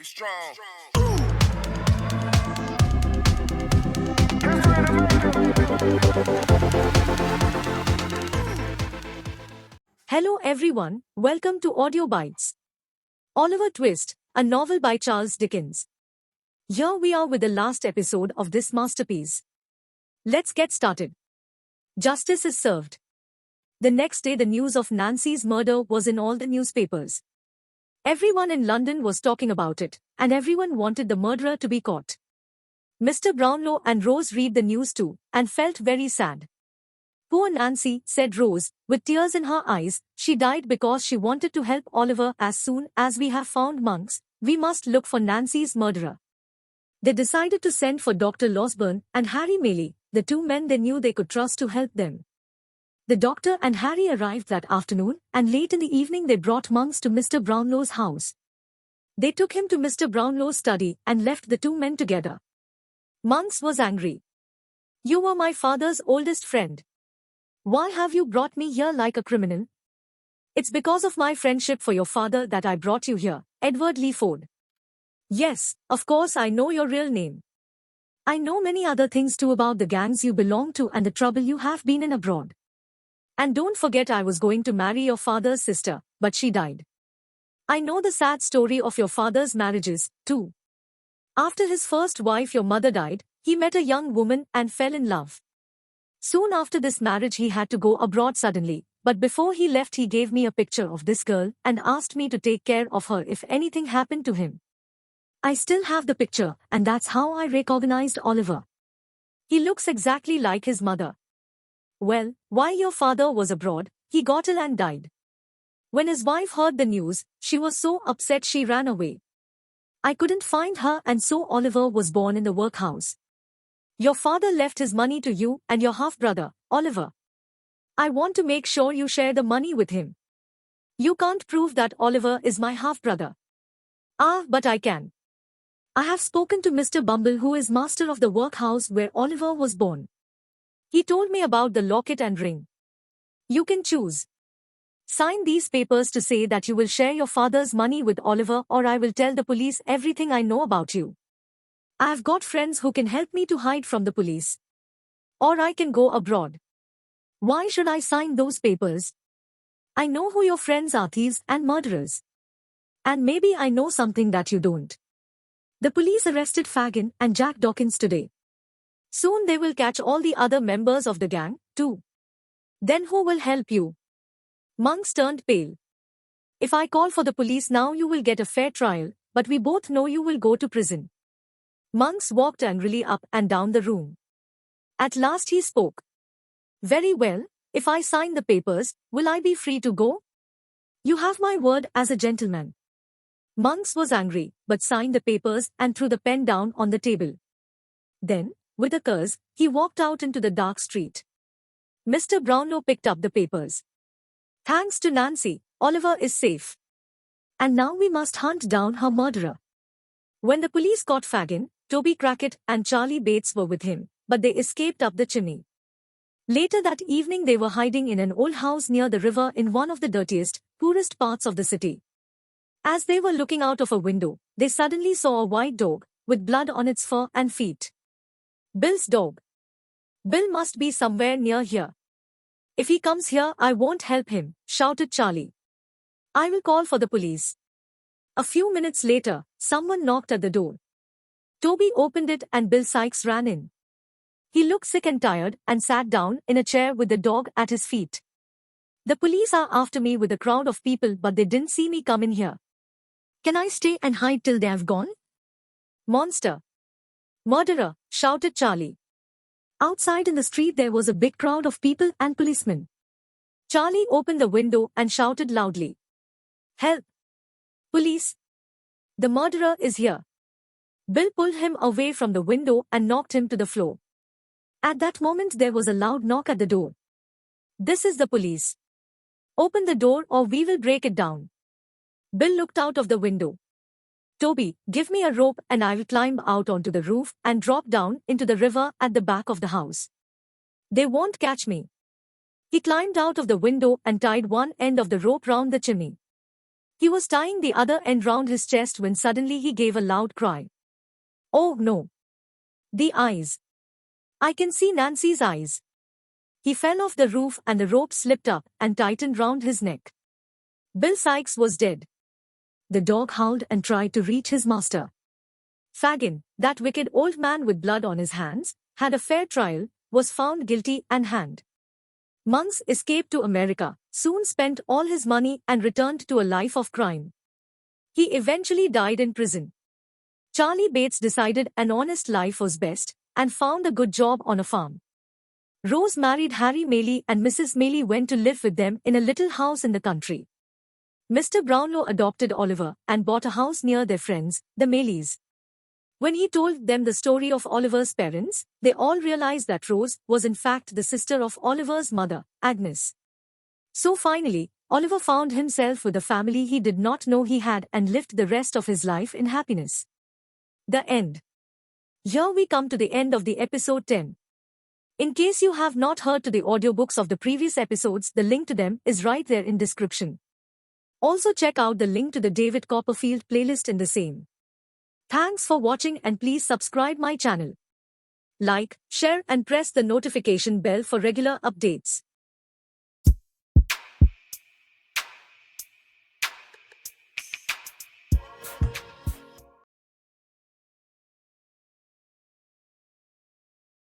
strong. Hello everyone, welcome to Audio Bites. Oliver Twist, a novel by Charles Dickens. Here we are with the last episode of this masterpiece. Let's get started. Justice is served. The next day the news of Nancy's murder was in all the newspapers. Everyone in London was talking about it, and everyone wanted the murderer to be caught. Mr. Brownlow and Rose read the news too, and felt very sad. Poor Nancy, said Rose, with tears in her eyes, she died because she wanted to help Oliver. As soon as we have found Monks, we must look for Nancy's murderer. They decided to send for Dr. Losberne and Harry Maylie, the two men they knew they could trust to help them. The doctor and Harry arrived that afternoon, and late in the evening they brought Monks to Mr. Brownlow's house. They took him to Mr. Brownlow's study and left the two men together. Monks was angry. "You were my father's oldest friend. Why have you brought me here like a criminal?" "It's because of my friendship for your father that I brought you here, Edward Leaford." "Yes, of course I know your real name. I know many other things too about the gangs you belong to and the trouble you have been in abroad. And don't forget I was going to marry your father's sister, but she died. I know the sad story of your father's marriages, too. After his first wife your mother died, he met a young woman and fell in love. Soon after this marriage he had to go abroad suddenly, but before he left he gave me a picture of this girl and asked me to take care of her if anything happened to him. I still have the picture, and that's how I recognized Oliver. He looks exactly like his mother. Well, while your father was abroad, he got ill and died. When his wife heard the news, she was so upset she ran away. I couldn't find her and so Oliver was born in the workhouse. Your father left his money to you and your half-brother, Oliver. I want to make sure you share the money with him. You can't prove that Oliver is my half-brother." "Ah, but I can. I have spoken to Mr. Bumble, who is master of the workhouse where Oliver was born. He told me about the locket and ring. You can choose. Sign these papers to say that you will share your father's money with Oliver, or I will tell the police everything I know about you. I have got friends who can help me to hide from the police. Or I can go abroad." "Why should I sign those papers? I know who your friends are, thieves and murderers. And maybe I know something that you don't. The police arrested Fagin and Jack Dawkins today. Soon they will catch all the other members of the gang, too. Then who will help you?" Monks turned pale. "If I call for the police now you will get a fair trial, but we both know you will go to prison." Monks walked angrily up and down the room. At last he spoke. "Very well, if I sign the papers, will I be free to go? You have my word as a gentleman." Monks was angry, but signed the papers and threw the pen down on the table. Then, with a curse, he walked out into the dark street. Mr. Brownlow picked up the papers. "Thanks to Nancy, Oliver is safe. And now we must hunt down her murderer." When the police caught Fagin, Toby Crackit and Charlie Bates were with him, but they escaped up the chimney. Later that evening they were hiding in an old house near the river in one of the dirtiest, poorest parts of the city. As they were looking out of a window, they suddenly saw a white dog, with blood on its fur and feet. "Bill's dog. Bill must be somewhere near here. If he comes here I won't help him," shouted Charlie. "I will call for the police." A few minutes later, someone knocked at the door. Toby opened it and Bill Sykes ran in. He looked sick and tired and sat down in a chair with the dog at his feet. "The police are after me with a crowd of people, but they didn't see me come in here. Can I stay and hide till they have gone?" "Monster! Murderer!" shouted Charlie. Outside in the street there was a big crowd of people and policemen. Charlie opened the window and shouted loudly, "Help! Police! The murderer is here." Bill pulled him away from the window and knocked him to the floor. At that moment there was a loud knock at the door. "This is the police. Open the door or we will break it down." Bill looked out of the window. "Toby, give me a rope and I will climb out onto the roof and drop down into the river at the back of the house. They won't catch me." He climbed out of the window and tied one end of the rope round the chimney. He was tying the other end round his chest when suddenly he gave a loud cry. Oh no! The eyes! I can see Nancy's eyes! He fell off the roof and the rope slipped up and tightened round his neck. Bill Sikes was dead. The dog howled and tried to reach his master. Fagin, that wicked old man with blood on his hands, had a fair trial, was found guilty and hanged. Monks escaped to America, soon spent all his money and returned to a life of crime. He eventually died in prison. Charlie Bates decided an honest life was best and found a good job on a farm. Rose married Harry Maylie and Mrs. Maylie went to live with them in a little house in the country. Mr. Brownlow adopted Oliver and bought a house near their friends, the Maylies. When he told them the story of Oliver's parents, they all realized that Rose was in fact the sister of Oliver's mother, Agnes. So finally, Oliver found himself with a family he did not know he had and lived the rest of his life in happiness. The end. Here we come to the end of the episode 10. In case you have not heard to the audiobooks of the previous episodes, the link to them is right there in description. Also check out the link to the David Copperfield playlist in the same. Thanks for watching and please subscribe my channel. Like, share and press the notification bell for regular updates.